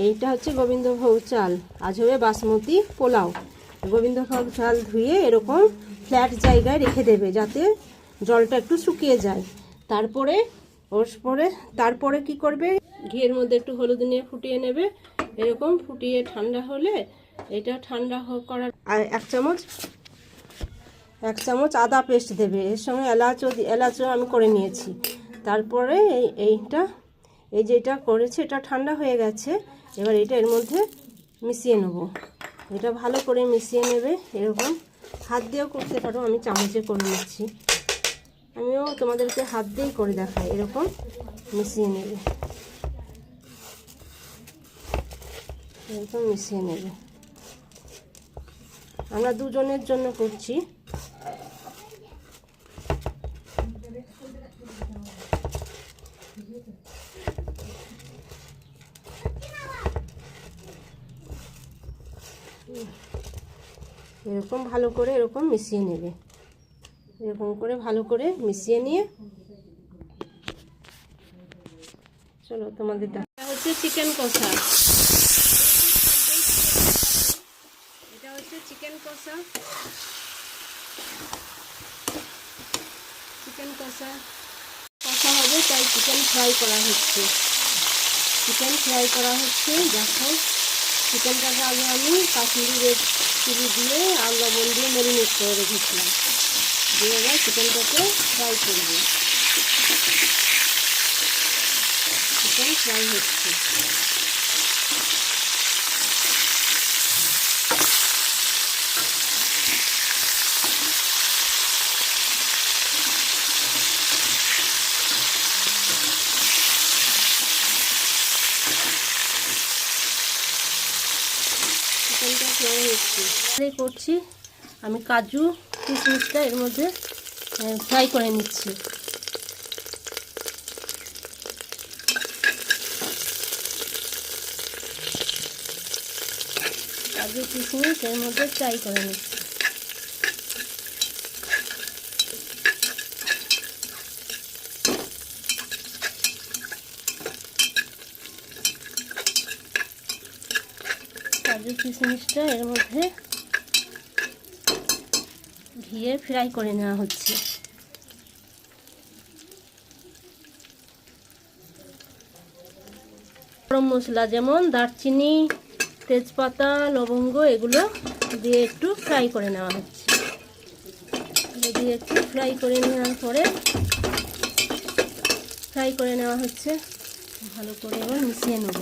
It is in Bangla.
এইটা হচ্ছে গোবিন্দভোগ চাল, আজ হবে বাসমতি পোলাও। গোবিন্দভোগ চাল ধুয়ে এরকম ফ্ল্যাট জায়গায় রেখে দেবে যাতে জলটা একটু শুকিয়ে যায়। তারপরে কি করবে, ঘিয়ের মধ্যে একটু হলুদ নিয়ে ফুটিয়ে নেবে। এরকম ফুটিয়ে ঠান্ডা হলে এটা ঠান্ডা করার আর এক চামচ আদা পেস্ট দেবে। এর সঙ্গে এলাচও আমি করে নিয়েছি। তারপরে যেটা করেছে এটা ঠান্ডা হয়ে গেছে। এবার এটা এর মধ্যে মিশিয়ে নেব। এটা ভালো করে মিশিয়ে নেবে। এরকম হাত দিয়েও করতে পারো, আমি চামচে করে নিচ্ছি। আমিও তোমাদেরকে হাত দিয়েই করে দেখাই। এরকম মিশিয়ে নেবে, এরকম মিশিয়ে নেবে। আমরা দুজনের জন্য করছি। এরকম ভালো করে এরকম মিশিয়ে নেবে। এরকম করে ভালো করে মিশিয়ে নিয়ে চলো তোমাদের দেখা হচ্ছে চিকেন কষা। এটা হচ্ছে চিকেন কষা। কষা হবে, তাই চিকেন ফ্রাই করা হচ্ছে। দেখো, চিকেনটাকে আগে আমি কাশ্মীরি রেড চিলি দিয়ে আর লবণ দিয়ে ম্যারিনেট করে রেখেছিলাম। দিয়ে এবার চিকেনটাকে ফ্রাই করবো। চিকেন ফ্রাই হচ্ছে। চিকেনটা ফ্রাই হচ্ছে। করছি আমি কাজু কিশমিশটা এর মধ্যে ফ্রাই করে নিচ্ছি। কাজু কিশমিশ এর মধ্যে ফ্রাই করে নিচ্ছি। কাজু কিশমিশটা এর মধ্যে ঘিয়ে ফ্রাই করে নেওয়া হচ্ছে। গরম মশলা যেমন দারচিনি, তেজপাতা, লবঙ্গ এগুলো দিয়ে একটু ফ্রাই করে নেওয়া হচ্ছে। ফ্রাই করে নেওয়া হচ্ছে। ভালো করে এবার মিশিয়ে নেব।